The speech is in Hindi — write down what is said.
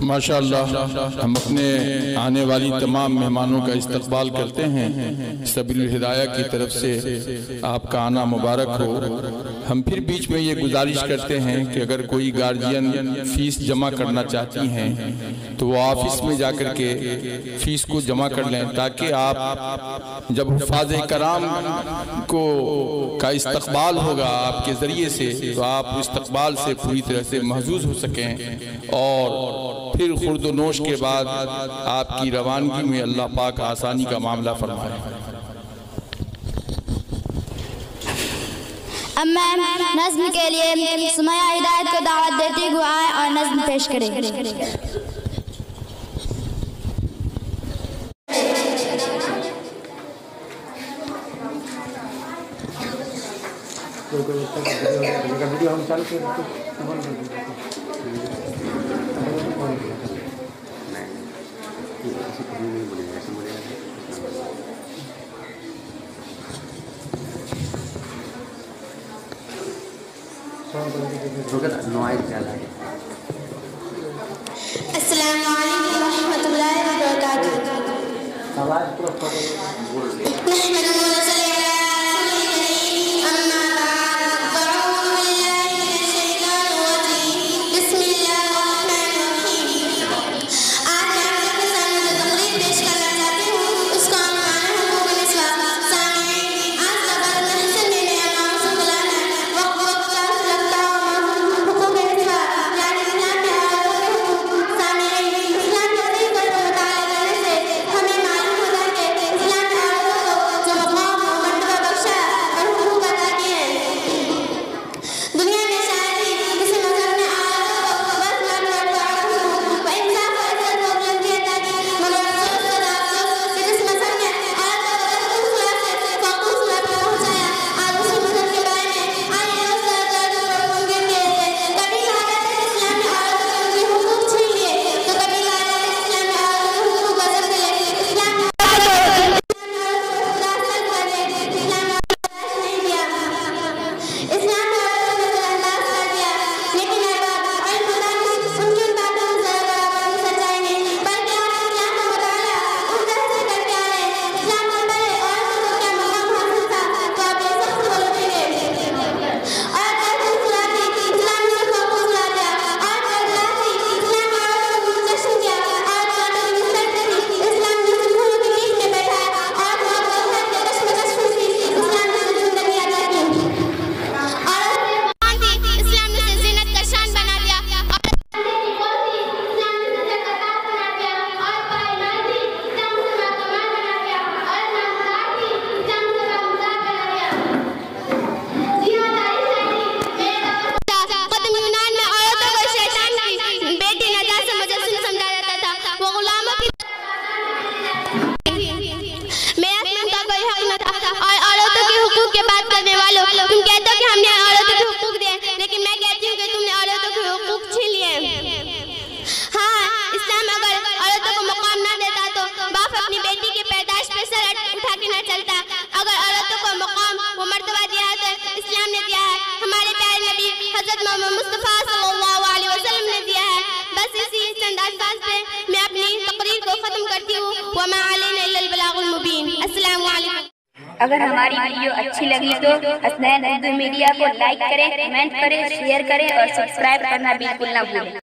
माशाअल्लाह हम अपने आने वाली तमाम मेहमानों का इस्तकबाल करते हैं। सबील हिदाया की तरफ से आपका आना मुबारक हो। हम फिर बीच में ये गुजारिश करते हैं कि अगर कोई गार्जियन फीस जमा करना चाहती हैं तो वो ऑफिस में जाकर के फीस को जमा कर लें, ताकि आप जब हुफ़ाज़े कराम को का इस्तकबाल होगा आपके ज़रिए से, तो आप इस्तकबाल से पूरी तरह से महजूज हो सकें और फिर खुर्द-ओ-नोश के बाद आपकी रवानगी में अल्लाह पाक आसानी का मामला फरमाए। अब मैं नज़्म के लिए सुमैया हिदायत को दावत देती हुए आए और नज़्म पेश करें। वीडियो हम चालू कर अस्सलामु अलैकुम रहमतुल्लाहि व बरकातुहू। के बात करने वालों, तुम कहते हो कि हमने औरतों के हुकूक दिए, लेकिन मैं कहती हूँ कि तुमने औरतों के हुकूक छीन लिए। हाँ, इस्लाम अगर औरतों को मुकाम ना देता तो बाप अपनी बेटी की पैदाइश पे सर उठा के ना चलता। अगर औरतों को मुकाम वो मर्तबा दिया है तो इस्लाम ने दिया है, हमारे प्यारे नबी हज़रत मोहम्मद मुस्तफ़ा सल्लल्लाहु अलैहि वसल्लम ने दिया है। बस इसी चंद अल्फाज से मैं अपनी तकरीर को ख़त्म करती हूँ। वमा अलैना इल्लल बलागुल मुबीन। अस्सलामु अलैकुम। अगर हमारी वीडियो अच्छी लगी तो हसनैन उर्दू मीडिया को लाइक करें, कमेंट करें, शेयर करें और सब्सक्राइब करना बिल्कुल ना भूलें।